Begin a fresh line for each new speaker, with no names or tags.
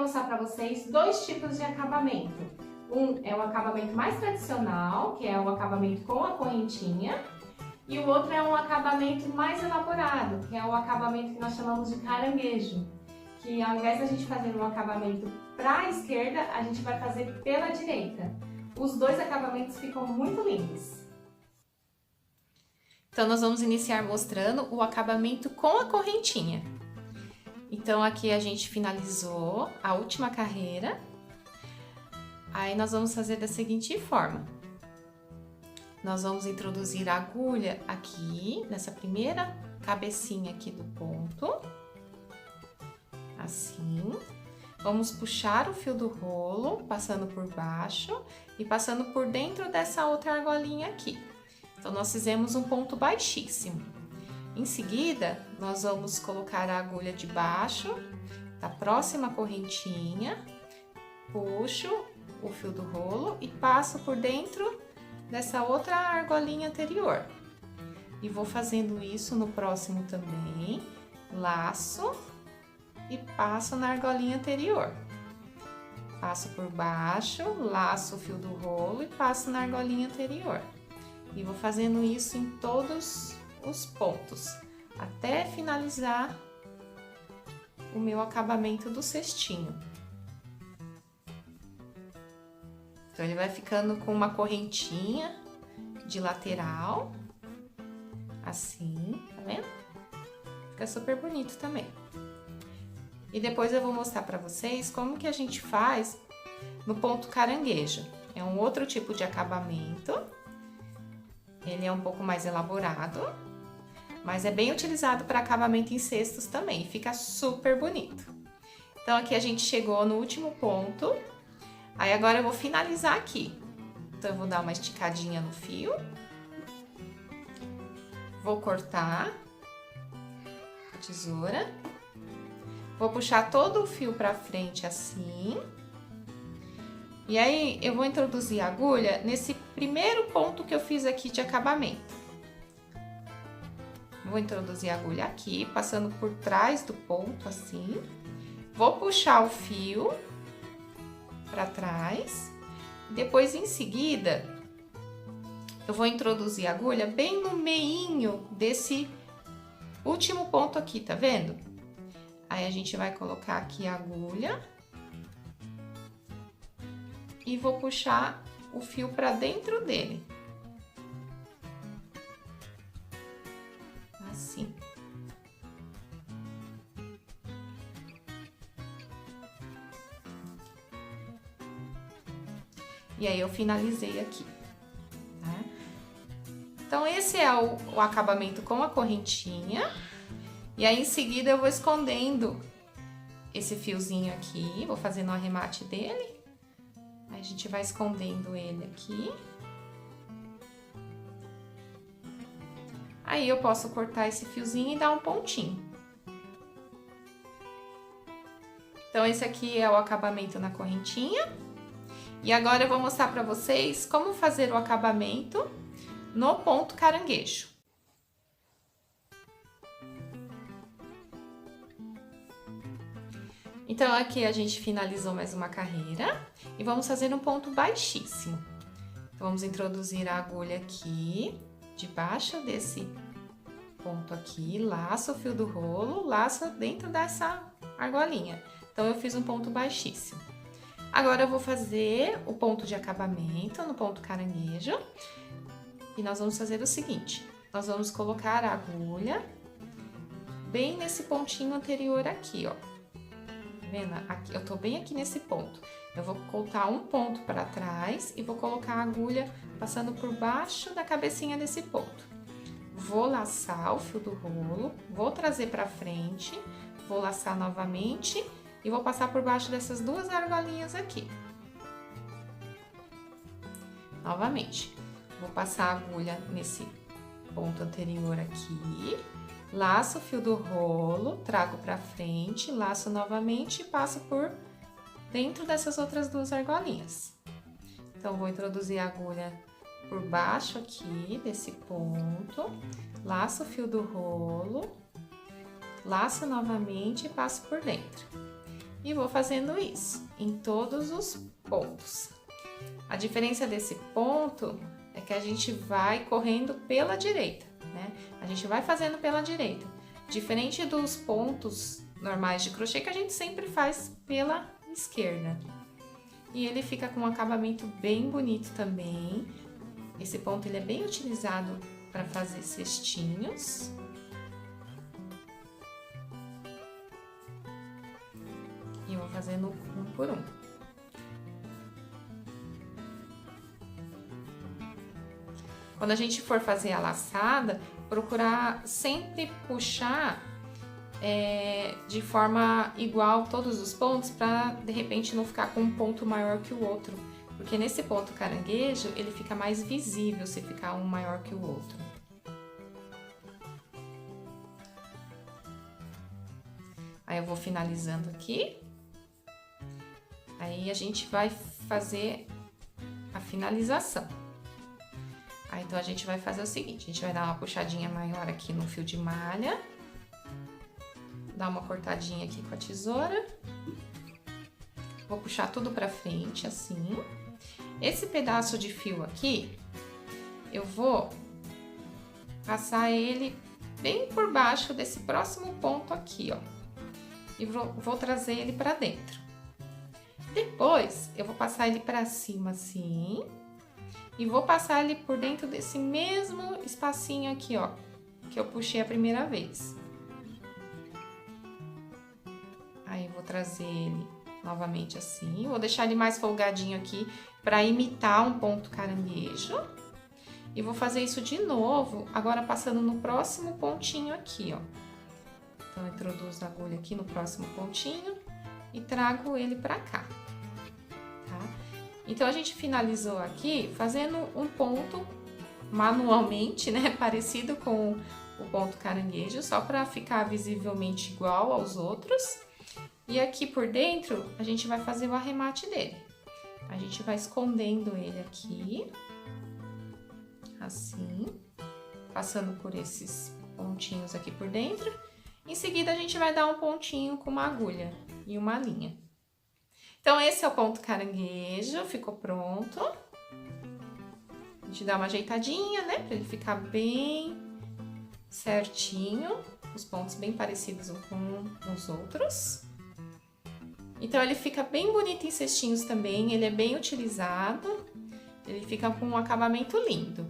mostrar para vocês dois tipos de acabamento. Um é o acabamento mais tradicional, que é o acabamento com a correntinha, e o outro é um acabamento mais elaborado, que é o acabamento que nós chamamos de caranguejo, que ao invés de a gente fazer um acabamento para a esquerda, a gente vai fazer pela direita. Os dois acabamentos ficam muito lindos. Então, nós vamos iniciar mostrando o acabamento com a correntinha. Então, aqui a gente finalizou a última carreira. Aí, nós vamos fazer da seguinte forma. Nós vamos introduzir a agulha aqui, nessa primeira cabecinha aqui do ponto. Assim. Vamos puxar o fio do rolo, passando por baixo e passando por dentro dessa outra argolinha aqui. Então, nós fizemos um ponto baixíssimo. Em seguida, nós vamos colocar a agulha debaixo da próxima correntinha, puxo o fio do rolo e passo por dentro dessa outra argolinha anterior. E vou fazendo isso no próximo também, laço e passo na argolinha anterior. Passo por baixo, laço o fio do rolo e passo na argolinha anterior. E vou fazendo isso em todos os pontos, até finalizar o meu acabamento do cestinho. Então, ele vai ficando com uma correntinha de lateral, assim, tá vendo? Fica super bonito também. E depois eu vou mostrar pra vocês como que a gente faz no ponto caranguejo. É um outro tipo de acabamento. Ele é um pouco mais elaborado, mas é bem utilizado para acabamento em cestos também, fica super bonito. Então, aqui a gente chegou no último ponto, aí agora eu vou finalizar aqui. Então, eu vou dar uma esticadinha no fio, vou cortar a tesoura, vou puxar todo o fio para frente assim. E aí, eu vou introduzir a agulha nesse primeiro ponto que eu fiz aqui de acabamento. Vou introduzir a agulha aqui, passando por trás do ponto, assim. Vou puxar o fio para trás. Depois, em seguida, eu vou introduzir a agulha bem no meinho desse último ponto aqui, tá vendo? Aí, a gente vai colocar aqui a agulha. E vou puxar o fio para dentro dele. Assim. E aí, eu finalizei aqui, tá? Então, esse é o acabamento com a correntinha. E aí, em seguida, eu vou escondendo esse fiozinho aqui, vou fazendo o arremate dele. Aí, a gente vai escondendo ele aqui. Aí, eu posso cortar esse fiozinho e dar um pontinho. Então, esse aqui é o acabamento na correntinha. E agora, eu vou mostrar pra vocês como fazer o acabamento no ponto caranguejo. Então, aqui a gente finalizou mais uma carreira e vamos fazer um ponto baixíssimo. Vamos introduzir a agulha aqui, debaixo desse ponto aqui, laço o fio do rolo, laço dentro dessa argolinha. Então, eu fiz um ponto baixíssimo. Agora, eu vou fazer o ponto de acabamento no ponto caranguejo e nós vamos fazer o seguinte. Nós vamos colocar a agulha bem nesse pontinho anterior aqui, ó. Vendo? Aqui, eu tô bem aqui nesse ponto. Eu vou cortar um ponto para trás e vou colocar a agulha passando por baixo da cabecinha desse ponto. Vou laçar o fio do rolo, vou trazer para frente, vou laçar novamente e vou passar por baixo dessas duas argolinhas aqui. Novamente, vou passar a agulha nesse ponto anterior aqui. Laço o fio do rolo, trago pra frente, laço novamente e passo por dentro dessas outras duas argolinhas. Então, vou introduzir a agulha por baixo aqui desse ponto, laço o fio do rolo, laço novamente e passo por dentro. E vou fazendo isso em todos os pontos. A diferença desse ponto é que a gente vai correndo pela direita, né? A gente vai fazendo pela direita. Diferente dos pontos normais de crochê que a gente sempre faz pela esquerda. E ele fica com um acabamento bem bonito também. Esse ponto ele é bem utilizado para fazer cestinhos. E eu vou fazendo um por um. Quando a gente for fazer a laçada, procurar sempre puxar de forma igual todos os pontos, para de repente não ficar com um ponto maior que o outro. Porque nesse ponto caranguejo, ele fica mais visível se ficar um maior que o outro. Aí eu vou finalizando aqui. Aí a gente vai fazer a finalização. Aí então a gente vai fazer o seguinte, a gente vai dar uma puxadinha maior aqui no fio de malha. Dar uma cortadinha aqui com a tesoura. Vou puxar tudo pra frente, assim. Esse pedaço de fio aqui, eu vou passar ele bem por baixo desse próximo ponto aqui, ó. E vou trazer ele pra dentro. Depois, eu vou passar ele pra cima, assim. E vou passar ele por dentro desse mesmo espacinho aqui, ó. Que eu puxei a primeira vez. Aí, vou trazer ele novamente assim. Vou deixar ele mais folgadinho aqui pra imitar um ponto caranguejo. E vou fazer isso de novo, agora passando no próximo pontinho aqui, ó. Então, eu introduzo a agulha aqui no próximo pontinho e trago ele pra cá. Então, a gente finalizou aqui fazendo um ponto manualmente, né? Parecido com o ponto caranguejo, só para ficar visivelmente igual aos outros. E aqui por dentro, a gente vai fazer o arremate dele. A gente vai escondendo ele aqui, assim, passando por esses pontinhos aqui por dentro. Em seguida, a gente vai dar um pontinho com uma agulha e uma linha. Então, esse é o ponto caranguejo, ficou pronto. A gente dá uma ajeitadinha, né? Pra ele ficar bem certinho. Os pontos bem parecidos um com os outros. Então, ele fica bem bonito em cestinhos também. Ele é bem utilizado. Ele fica com um acabamento lindo.